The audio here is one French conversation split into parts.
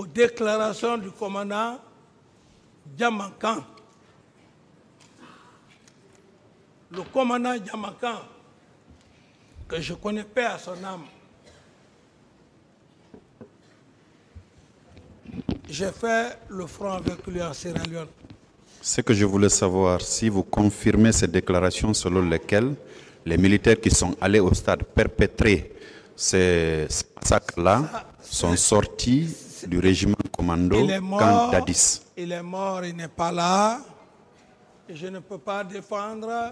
aux déclarations du commandant Diamankan. Le commandant Diamankan, que je connais paix à son âme, j'ai fait le front avec lui en Sierra Leone. Ce que je voulais savoir, si vous confirmez ces déclarations selon lesquelles les militaires qui sont allés au stade perpétrer ces massacres-là sont sortis du régiment commando Camp d'Addis. Il est mort, il n'est pas là. Et je ne peux pas défendre.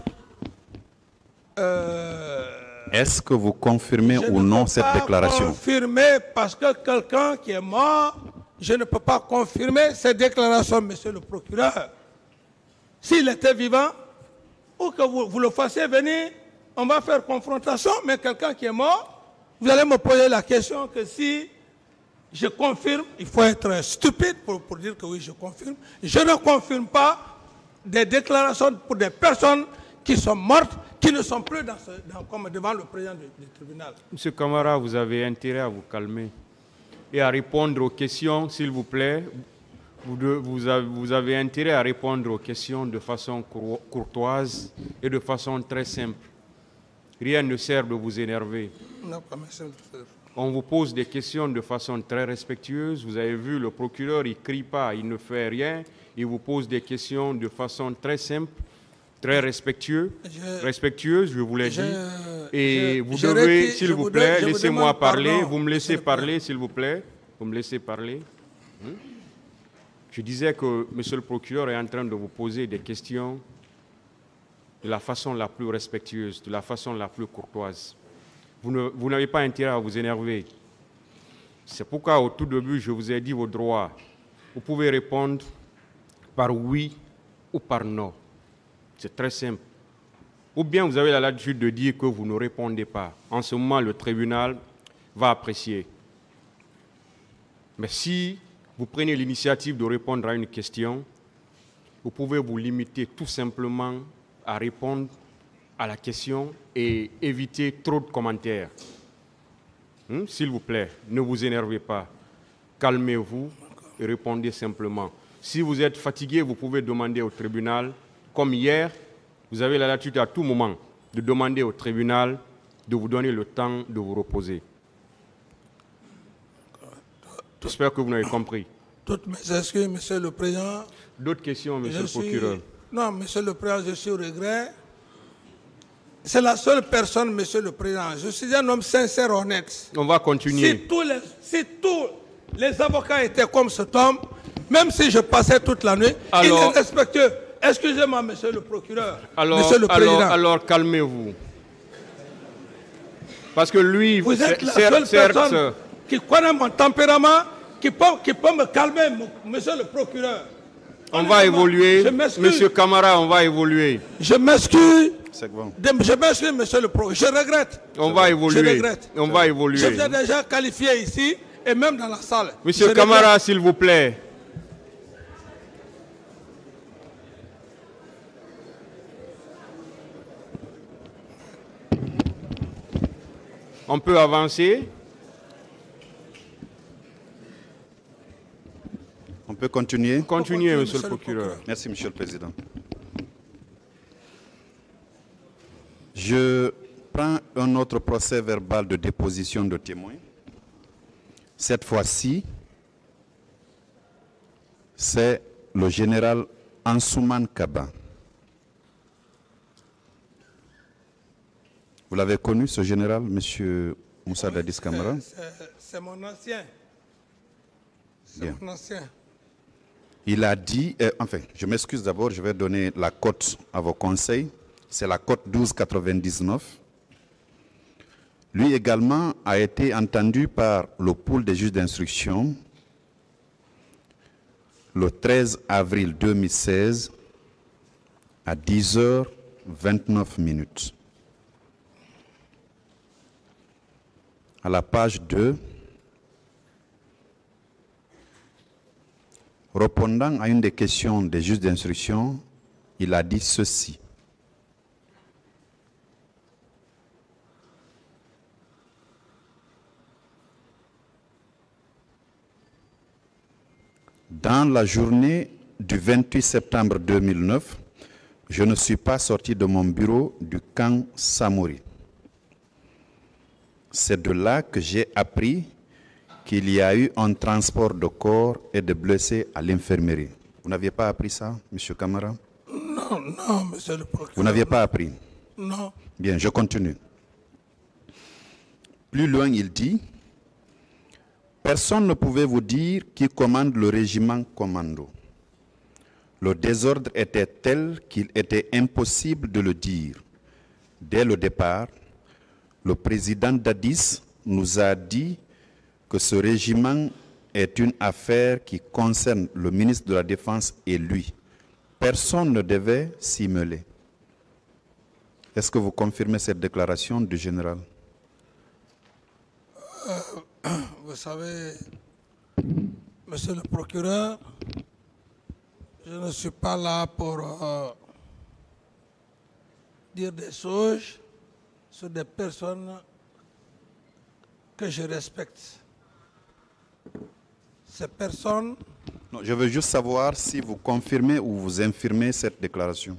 Est-ce que vous confirmez ou non cette déclaration? Je ne peux pas confirmer parce que quelqu'un qui est mort, je ne peux pas confirmer cette déclaration, monsieur le procureur. S'il était vivant, ou que vous le fassiez venir, on va faire confrontation, mais quelqu'un qui est mort, vous allez me poser la question que si je confirme, il faut être stupide pour dire que oui, je confirme. Je ne confirme pas des déclarations pour des personnes qui sont mortes, qui ne sont plus comme devant le président du tribunal. Monsieur Camara, vous avez intérêt à vous calmer et à répondre aux questions, s'il vous plaît. Vous avez intérêt à répondre aux questions de façon courtoise et de façon très simple. Rien ne sert de vous énerver. Non, pas monsieur. On vous pose des questions de façon très respectueuse. Vous avez vu, le procureur, il ne crie pas, il ne fait rien. Il vous pose des questions de façon très simple, très respectueuse, je vous l'ai dit. Et vous devez, s'il vous plaît, laissez-moi parler. Vous me laissez parler, s'il vous plaît. Vous me laissez parler. Je disais que monsieur le procureur est en train de vous poser des questions de la façon la plus respectueuse, de la façon la plus courtoise. Vous n'avez pas intérêt à vous énerver. C'est pourquoi au tout début, je vous ai dit vos droits. Vous pouvez répondre par oui ou par non. C'est très simple. Ou bien vous avez la latitude de dire que vous ne répondez pas. En ce moment, le tribunal va apprécier. Mais si vous prenez l'initiative de répondre à une question, vous pouvez vous limiter tout simplement à répondre à la question et éviter trop de commentaires. S'il vous plaît, ne vous énervez pas. Calmez-vous et répondez simplement. Si vous êtes fatigué, vous pouvez demander au tribunal, comme hier, vous avez la latitude à tout moment de demander au tribunal de vous donner le temps de vous reposer. J'espère que vous n'avez compris. Toutes mes excuses, monsieur le président. D'autres questions, monsieur le procureur? Non, monsieur le président, je suis au regret. C'est la seule personne, monsieur le président. Je suis un homme sincère, honnête. On va continuer. Si tous les avocats étaient comme cet homme, même si je passais toute la nuit, il est respectueux. Excusez-moi, monsieur le procureur, monsieur le président. Alors calmez-vous. Parce que lui, vous êtes la seule personne qui connaît mon tempérament, qui peut me calmer, monsieur le procureur. On va évoluer. Monsieur Camara, on va évoluer. Je m'excuse. Bon. Je m'excuse, monsieur le procureur. Je regrette. On va évoluer. Je regrette. On va évoluer. Je vous ai déjà qualifié ici et même dans la salle. Monsieur Camara, s'il vous plaît. On peut avancer. On peut continuer? Continuez, monsieur le procureur. Merci, monsieur le président. Je prends un autre procès verbal de déposition de témoins. Cette fois-ci, c'est le général Ansouman Kaba. Vous l'avez connu, ce général, monsieur Moussa Dadis Camara? C'est mon ancien. C'est mon ancien. Il a dit, enfin, je m'excuse d'abord, je vais donner la cote à vos conseils. C'est la cote 1299. Lui également a été entendu par le pool des juges d'instruction le 13 avril 2016 à 10h29. À la page 2, répondant à une des questions des juges d'instruction, il a dit ceci. Dans la journée du 28 septembre 2009, je ne suis pas sorti de mon bureau du camp Samori. C'est de là que j'ai appris qu'il y a eu un transport de corps et de blessés à l'infirmerie. Vous n'aviez pas appris ça, M. Camara? Non, non, monsieur le procureur. Vous n'aviez pas appris? Non. Bien, je continue. Plus loin, il dit, personne ne pouvait vous dire qui commande le régiment commando. Le désordre était tel qu'il était impossible de le dire. Dès le départ, le président Dadis nous a dit que ce régiment est une affaire qui concerne le ministre de la Défense et lui. Personne ne devait s'y mêler. Est-ce que vous confirmez cette déclaration du général? Vous savez, monsieur le procureur, je ne suis pas là pour dire des choses sur des personnes que je respecte. Ces personnes... Non, je veux juste savoir si vous confirmez ou vous infirmez cette déclaration.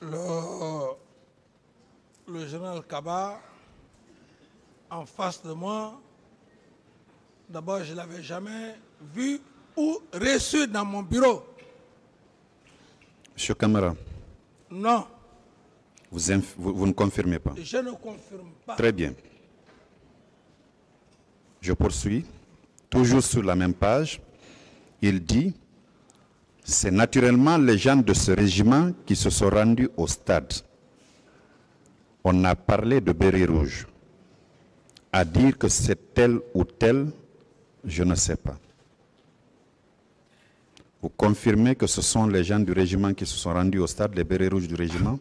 Le général Kaba, en face de moi, d'abord, je ne l'avais jamais vu ou reçu dans mon bureau. Monsieur Camara. Non. Vous ne confirmez pas? Je ne confirme pas. Très bien. Je poursuis. Toujours sur la même page, il dit, c'est naturellement les gens de ce régiment qui se sont rendus au stade. On a parlé de béret rouge. À dire que c'est tel ou tel, je ne sais pas. Vous confirmez que ce sont les gens du régiment qui se sont rendus au stade, les bérets rouges du régiment?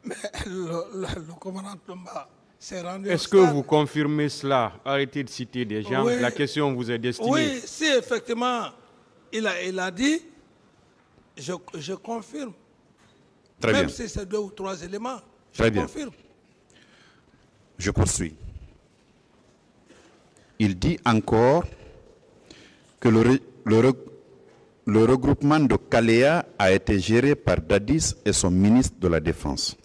Mais le commandant Tomba s'est rendu Est-ce au que stade. vous confirmez cela? Arrêtez de citer des gens. Oui. La question vous est destinée. Oui, si effectivement il a dit, je confirme. Très Même bien. si c'est 2 ou 3 éléments, je Très bien. confirme. Je poursuis. Il dit encore que le regroupement de Kalea a été géré par Dadis et son ministre de la Défense.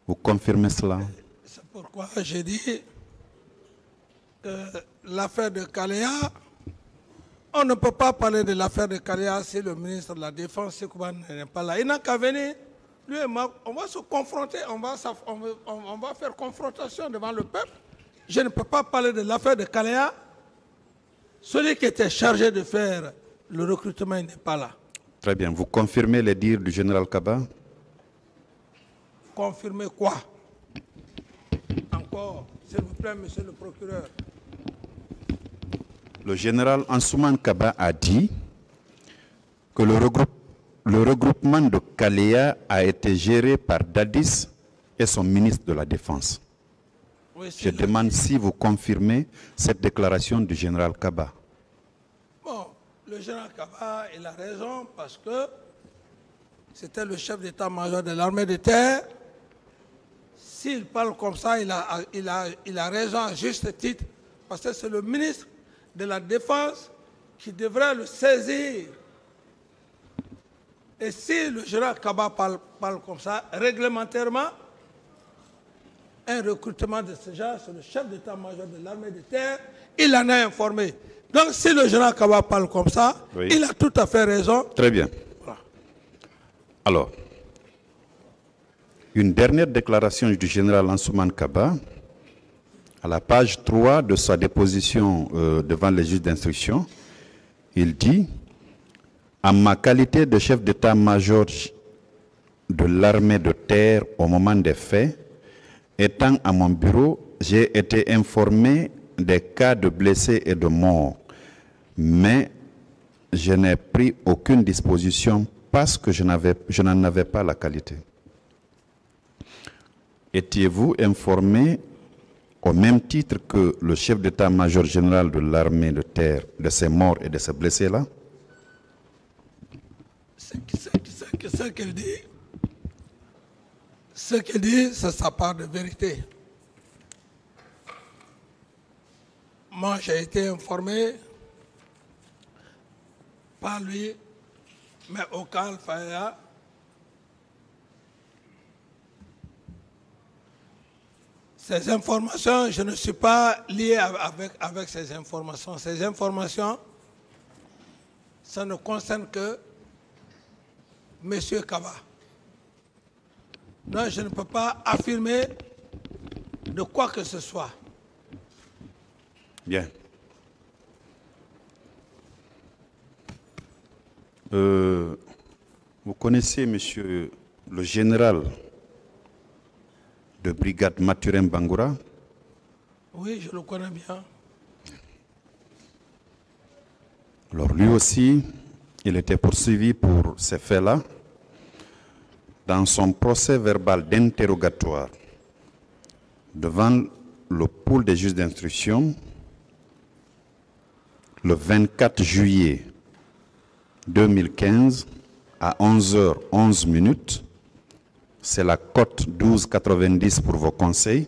Vous confirmez cela? C'est pourquoi j'ai dit que l'affaire de Kalea, on ne peut pas parler de l'affaire de Kalea si le ministre de la Défense, Sekouban, n'est pas là. Il n'a qu'à venir. Lui et moi, on va se confronter, on va faire confrontation devant le peuple. Je ne peux pas parler de l'affaire de Kalea. Celui qui était chargé de faire le recrutement, il n'est pas là. Très bien. Vous confirmez les dires du général Kaba? Confirmer quoi? Encore, s'il vous plaît, monsieur le procureur. Le général Ansouman Kaba a dit que le regroupement de Kalea a été géré par Dadis et son ministre de la Défense. Oui, Je demande si vous confirmez cette déclaration du général Kaba. Bon, le général Kaba, il a raison parce que c'était le chef d'état-major de l'armée de terre. S'il parle comme ça, il a raison à juste titre parce que c'est le ministre de la Défense qui devrait le saisir. Et si le général Kaba parle comme ça, réglementairement, un recrutement de ce genre, c'est le chef d'état-major de l'armée de terre, il en a informé. Donc si le général Kaba parle comme ça, Oui. il a tout à fait raison. Très bien. Voilà. Alors, une dernière déclaration du général Ansouman Kaba, à la page 3 de sa déposition devant les juges d'instruction, il dit « En ma qualité de chef d'état-major de l'armée de terre au moment des faits, étant à mon bureau, j'ai été informé des cas de blessés et de morts, mais je n'ai pris aucune disposition parce que je n'en avais pas la qualité. Étiez-vous informé au même titre que le chef d'état-major général de l'armée de terre de ces morts et de ces blessés-là? Ce qu'il dit, c'est sa part de vérité. moi j'ai été informé par lui, mais aucun Faya. Ces informations, je ne suis pas lié avec ces informations. Ces informations, ça ne concerne que M. Kaba. Non, je ne peux pas affirmer de quoi que ce soit. Bien. Vous connaissez, monsieur le général de brigade Mathurin Bangoura? Oui, je le connais bien. Alors lui aussi, il était poursuivi pour ces faits-là. Dans son procès verbal d'interrogatoire devant le pôle des juges d'instruction, le 24 juillet 2015, à 11h11, c'est la cote 12,90 pour vos conseils.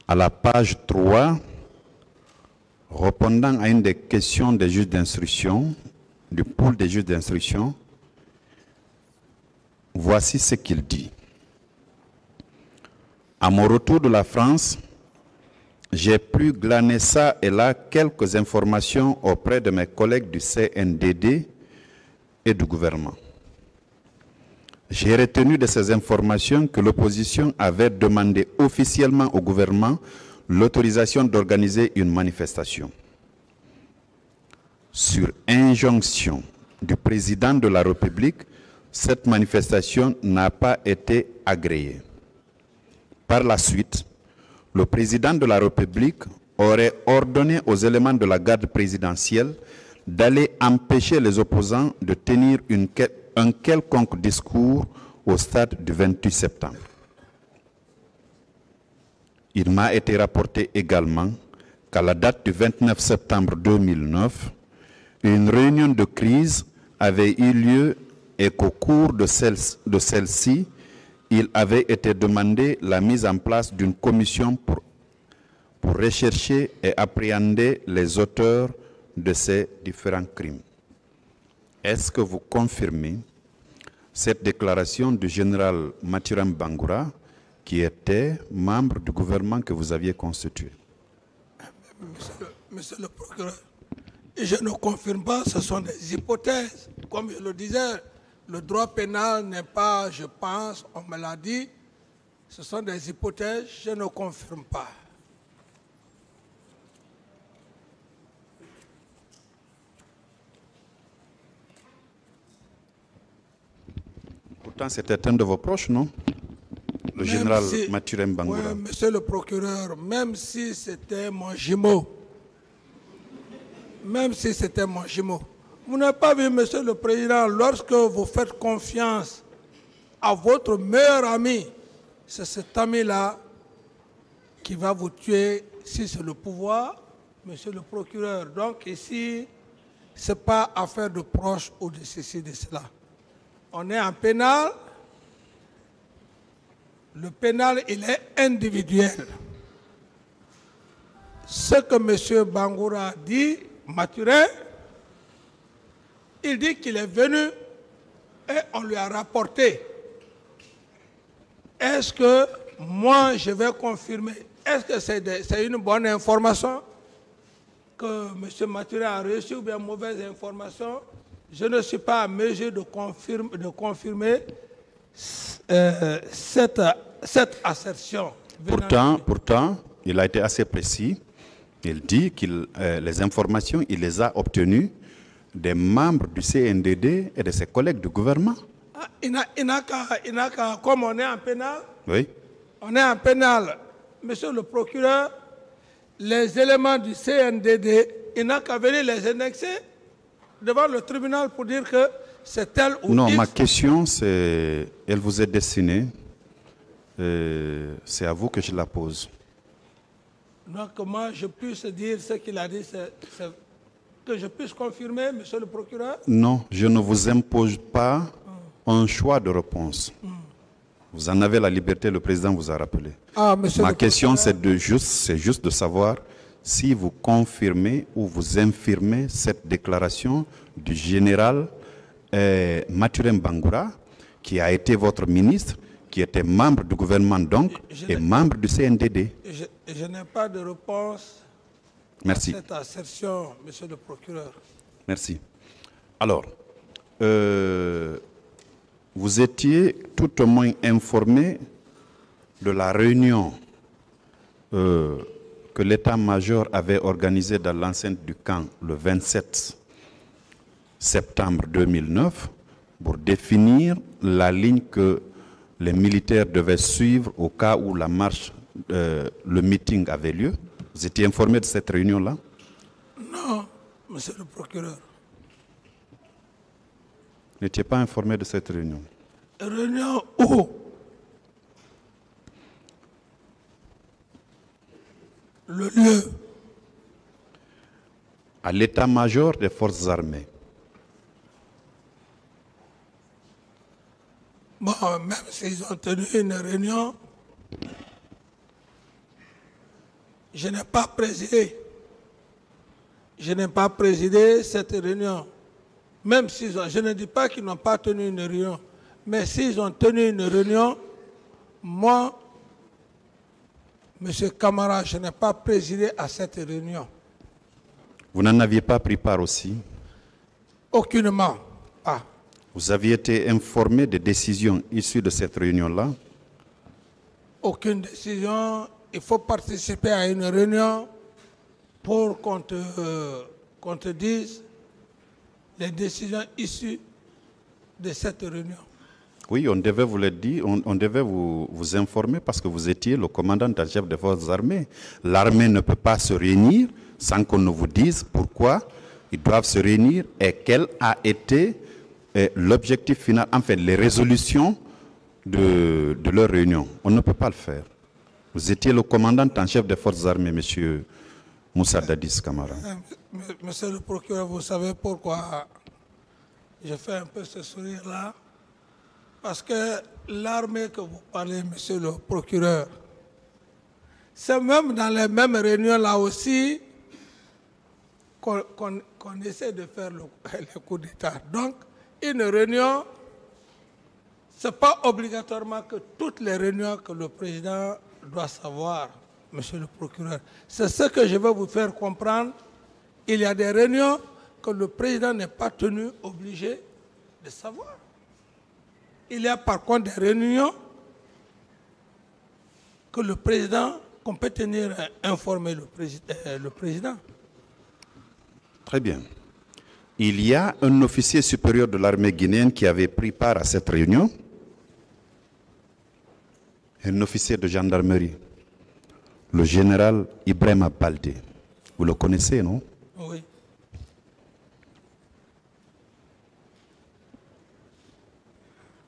À la page 3, répondant à une des questions des juges d'instruction, du pôle des juges d'instruction, voici ce qu'il dit. À mon retour de la France, j'ai pu glaner ça et là quelques informations auprès de mes collègues du CNDD et du gouvernement. J'ai retenu de ces informations que l'opposition avait demandé officiellement au gouvernement l'autorisation d'organiser une manifestation. Sur injonction du président de la République, cette manifestation n'a pas été agréée. Par la suite, le président de la République aurait ordonné aux éléments de la garde présidentielle d'aller empêcher les opposants de tenir un quelconque discours au stade du 28 septembre. Il m'a été rapporté également qu'à la date du 29 septembre 2009, une réunion de crise avait eu lieu et qu'au cours de celle-ci, il avait été demandé la mise en place d'une commission pour rechercher et appréhender les auteurs de ces différents crimes. Est-ce que vous confirmez cette déclaration du général Mathurin Bangoura, qui était membre du gouvernement que vous aviez constitué? Monsieur le procureur, je ne confirme pas, ce sont des hypothèses. Comme je le disais, le droit pénal n'est pas, je pense, on me l'a dit, ce sont des hypothèses, je ne confirme pas. Pourtant, c'était un de vos proches, non? Le général Mathurin Bangoura. Oui, monsieur le procureur, même si c'était mon jumeau, vous n'avez pas vu, monsieur le président, lorsque vous faites confiance à votre meilleur ami, c'est cet ami-là qui va vous tuer si c'est le pouvoir, monsieur le procureur. Donc ici, ce n'est pas affaire de proche ou de ceci, de cela. On est en pénal. Le pénal, il est individuel. Ce que M. Bangoura dit, Mathurin, il dit qu'il est venu et on lui a rapporté. Est-ce que moi, je vais confirmer? Est-ce que c'est une bonne information que M. Mathurin a reçue ou bien une mauvaise information? Je ne suis pas à mesure de confirmer cette assertion. Pourtant, il a été assez précis. Il dit que les informations, il les a obtenues des membres du CNDD et de ses collègues du gouvernement. Ah, comme on est en pénal, oui. On est en pénal. Monsieur le procureur, les éléments du CNDD, il n'a qu'à venir les annexer devant le tribunal pour dire que c'est tel ou non, X. Ma question, elle vous est destinée. C'est à vous que je la pose. Donc, comment je puisse dire ce qu'il a dit, que je puisse confirmer, monsieur le procureur? Non, je ne vous impose pas un choix de réponse. Vous en avez la liberté, le président vous a rappelé. Ah, monsieur Ma question, c'est juste de savoir si vous confirmez ou vous infirmez cette déclaration du général Mathurin Bangoura, qui a été votre ministre, qui était membre du gouvernement donc, et membre du CNDD. Je n'ai pas de réponse Merci. à cette assertion, monsieur le procureur. Merci. Alors, vous étiez tout au moins informé de la réunion que l'état-major avait organisée dans l'enceinte du camp le 27 septembre 2009 pour définir la ligne que les militaires devaient suivre au cas où la marche, le meeting avait lieu. Vous étiez informé de cette réunion-là? Non, monsieur le procureur. Vous n'étiez pas informé de cette réunion? Réunion où? Le lieu? À l'état-major des forces armées. Bon, même s'ils ont tenu une réunion, je n'ai pas présidé. Je n'ai pas présidé cette réunion. Même s'ils ont, je ne dis pas qu'ils n'ont pas tenu une réunion, mais s'ils ont tenu une réunion, moi, M. Camara, je n'ai pas présidé à cette réunion. Vous n'en aviez pas pris part aussi? Aucunement pas. Vous aviez été informé des décisions issues de cette réunion-là? Aucune décision. Il faut participer à une réunion pour qu'on te dise les décisions issues de cette réunion. Oui, on devait vous le dire, on devait vous informer parce que vous étiez le commandant en chef des forces armées. L'armée ne peut pas se réunir sans qu'on ne vous dise pourquoi ils doivent se réunir et quel a été l'objectif final, enfin les résolutions de leur réunion. On ne peut pas le faire. Vous étiez le commandant en chef des forces armées, monsieur Moussa Dadis Camara. Monsieur le procureur, vous savez pourquoi je fais un peu ce sourire-là? Parce que l'armée que vous parlez, monsieur le procureur, c'est même dans les mêmes réunions là aussi qu'on essaie de faire le coup d'État. Donc, une réunion, ce n'est pas obligatoirement que toutes les réunions que le président doit savoir, monsieur le procureur. C'est ce que je veux vous faire comprendre. Il y a des réunions que le président n'est pas tenu obligé de savoir. Il y a par contre des réunions que le président, qu'on peut tenir informer le président. Très bien. Il y a un officier supérieur de l'armée guinéenne qui avait pris part à cette réunion. Un officier de gendarmerie, le général Ibrahima Baldé. Vous le connaissez, non? Oui.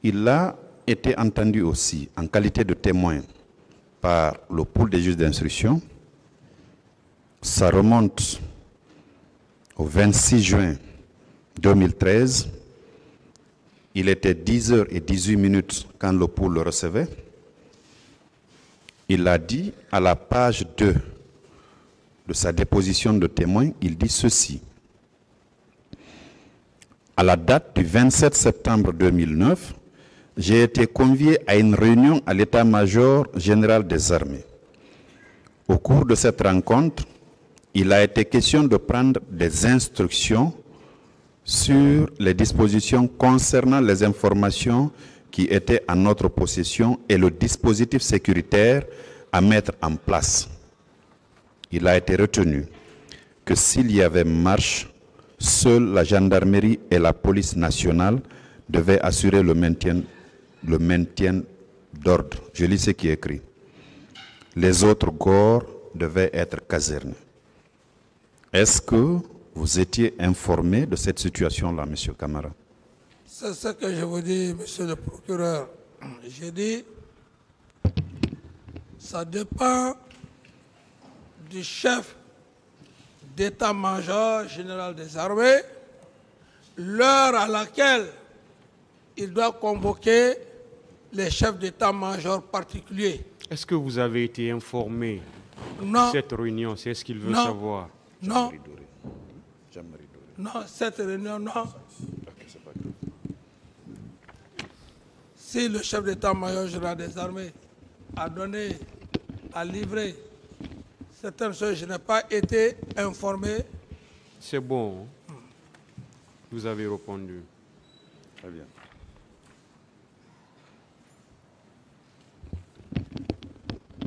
Il a été entendu aussi en qualité de témoin par le pôle des juges d'instruction. Ça remonte au 26 juin 2013. Il était 10h18 quand le pôle le recevait. Il a dit à la page 2 de sa déposition de témoin, il dit ceci. À la date du 27 septembre 2009, j'ai été convié à une réunion à l'état-major général des armées. Au cours de cette rencontre, il a été question de prendre des instructions sur les dispositions concernant les informations qui étaient en notre possession et le dispositif sécuritaire à mettre en place. Il a été retenu que s'il y avait marche, seule la gendarmerie et la police nationale devaient assurer le maintien d'ordre. Je lis ce qui est écrit. Les autres corps devaient être casernés. Est-ce que vous étiez informé de cette situation-là, M. Camara? C'est ce que je vous dis, monsieur le procureur. J'ai dit, ça dépend du chef d'état-major général des armées, l'heure à laquelle il doit convoquer les chefs d'état-major particuliers. Est-ce que vous avez été informé Non, de cette réunion? C'est ce qu'il veut Non. savoir. non, non, cette réunion, non. Si le chef d'état-major général des armées a donné, a livré certaines choses, je n'ai pas été informé. C'est bon. Vous avez répondu. Très bien.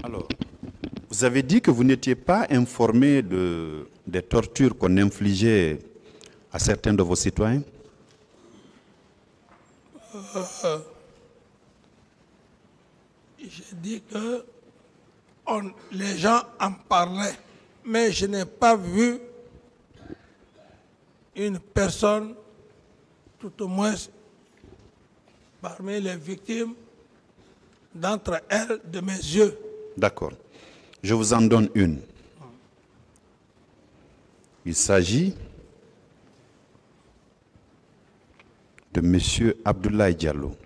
Alors, vous avez dit que vous n'étiez pas informé des tortures qu'on infligeait à certains de vos citoyens? J'ai dit que les gens en parlaient, mais je n'ai pas vu une personne, tout au moins parmi les victimes, d'entre elles, de mes yeux. D'accord. Je vous en donne une. Il s'agit de M. Abdoulaye Diallo.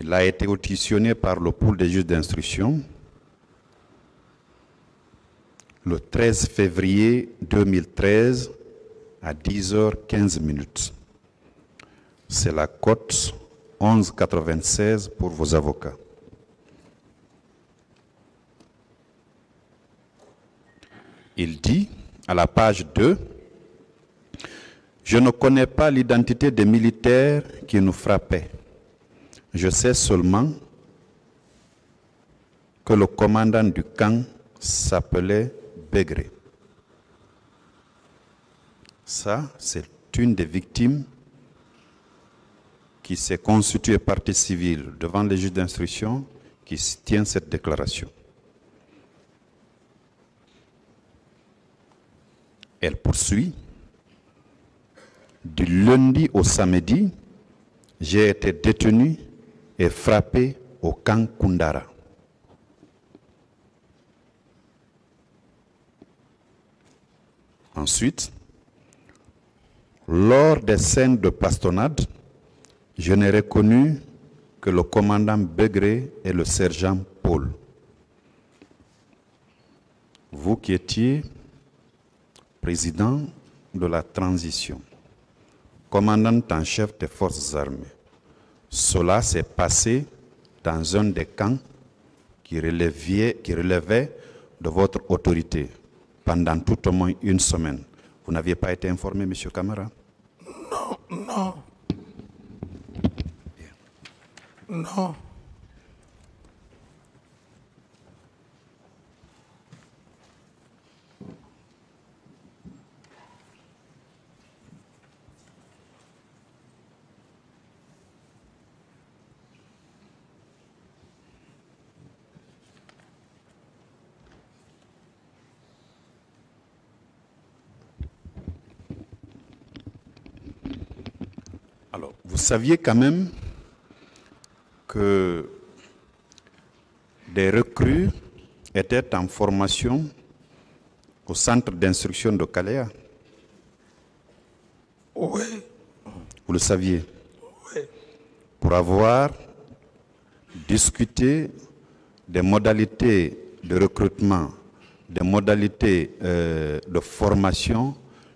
Il a été auditionné par le pool des juges d'instruction le 13 février 2013 à 10h15. C'est la cote 11,96 pour vos avocats. Il dit à la page 2, « Je ne connais pas l'identité des militaires qui nous frappaient. Je sais seulement que le commandant du camp s'appelait Begré. » Ça, c'est une des victimes qui s'est constituée partie civile devant les juges d'instruction qui tient cette déclaration. Elle poursuit. Du lundi au samedi, j'ai été détenu et frappé au camp Koundara. Ensuite, lors des scènes de bastonnade, je n'ai reconnu que le commandant Begré et le sergent Paul. Vous qui étiez président de la transition, commandant en chef des forces armées, cela s'est passé dans un des camps qui relevait de votre autorité pendant tout au moins une semaine. Vous n'aviez pas été informé, M. Camara? Non. Non. Alors, vous saviez quand même que des recrues étaient en formation au centre d'instruction de Kalea? Oui. Vous le saviez? Oui. Pour avoir discuté des modalités de recrutement, des modalités de formation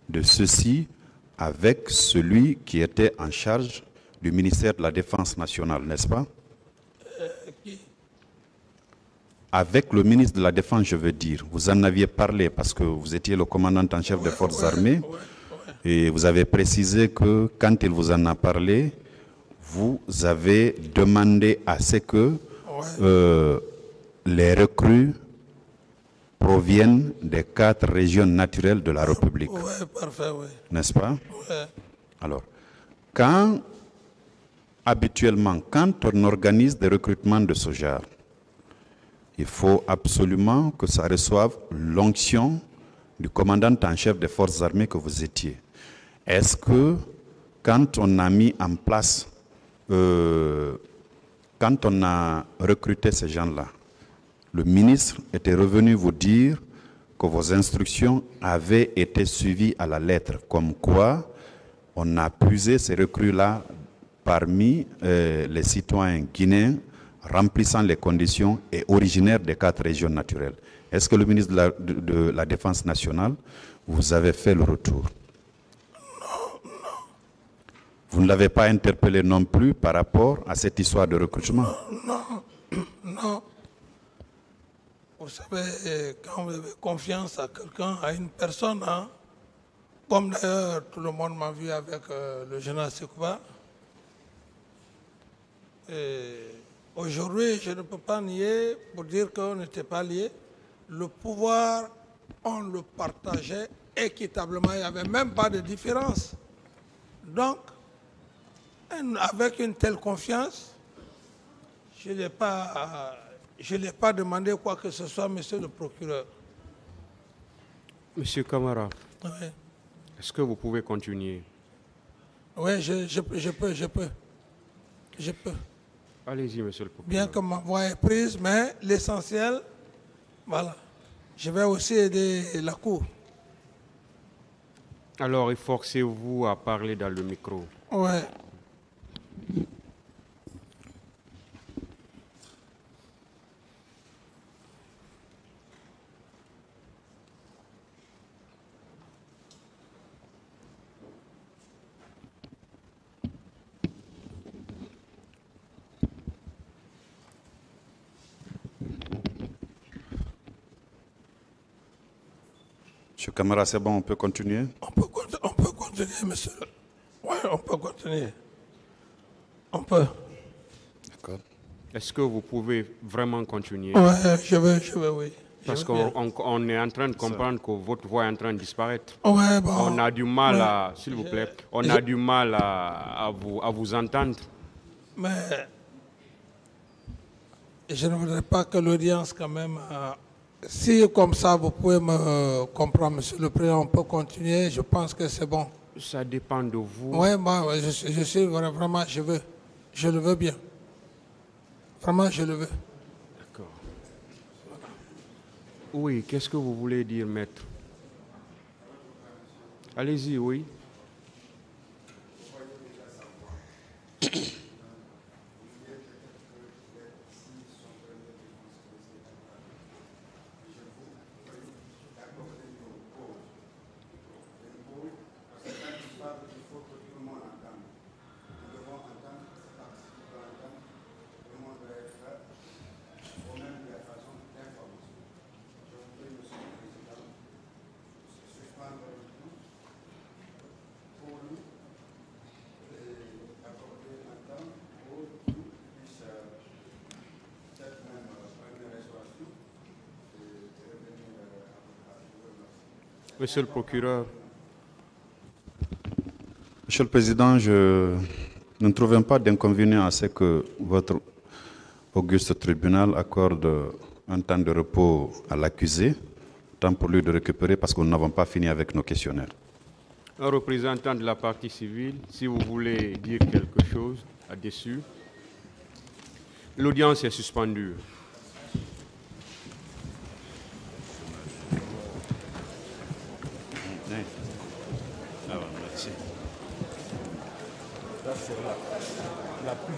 de ceux-ci avec celui qui était en charge du ministère de la Défense nationale, n'est-ce pas? Qui? Avec le ministre de la Défense, je veux dire. Vous en aviez parlé parce que vous étiez le commandant en chef des forces armées. Et vous avez précisé que quand il vous en a parlé, vous avez demandé à ce que les recrues proviennent des 4 régions naturelles de la République. Oui, parfait, oui. N'est-ce pas? Oui. Alors, habituellement, quand on organise des recrutements de ce genre, il faut absolument que ça reçoive l'onction du commandant en chef des forces armées que vous étiez. Est-ce que, quand on a mis en place, quand on a recruté ces gens-là, le ministre était revenu vous dire que vos instructions avaient été suivies à la lettre, comme quoi on a puisé ces recrues-là parmi les citoyens guinéens remplissant les conditions et originaires des 4 régions naturelles. Est-ce que le ministre de la Défense nationale vous avez fait le retour? Non. Vous ne l'avez pas interpellé non plus par rapport à cette histoire de recrutement? Non. Vous savez, quand vous avez confiance à quelqu'un, à une personne, hein, comme d'ailleurs tout le monde m'a vu avec le général Sekouba, aujourd'hui, je ne peux pas nier pour dire qu'on n'était pas liés. Le pouvoir, on le partageait équitablement, il n'y avait même pas de différence. Donc, avec une telle confiance, je n'ai pas demandé quoi que ce soit, monsieur le procureur. Monsieur Camara, Oui, est-ce que vous pouvez continuer? oui, je peux. Allez-y, monsieur le procureur. Bien que ma voix est prise, mais l'essentiel, voilà. Je vais aussi aider la Cour. Alors, efforcez-vous à parler dans le micro. Oui. Monsieur Camara, c'est bon, on peut continuer? On peut continuer, monsieur. Oui, on peut continuer. On peut. D'accord. Est-ce que vous pouvez vraiment continuer? Oui, je veux, oui. Parce qu'on est en train de comprendre que votre voix est en train de disparaître. Ouais, bon. On a du mal à, s'il vous plaît, on a du mal à vous entendre. Mais je ne voudrais pas que l'audience quand même... si comme ça vous pouvez me comprendre, monsieur le président, on peut continuer, je pense que c'est bon. Ça dépend de vous. Oui, bon, je suis vraiment, je le veux bien. Vraiment, je le veux. D'accord. Oui, qu'est-ce que vous voulez dire, maître? Allez-y, oui. Monsieur le procureur. Monsieur le Président, nous ne trouvons pas d'inconvénient à ce que votre auguste tribunal accorde un temps de repos à l'accusé, temps pour lui de récupérer parce que nous n'avons pas fini avec nos questionnaires. Un représentant de la partie civile, si vous voulez dire quelque chose là-dessus. L'audience est suspendue. Là, c'est la plus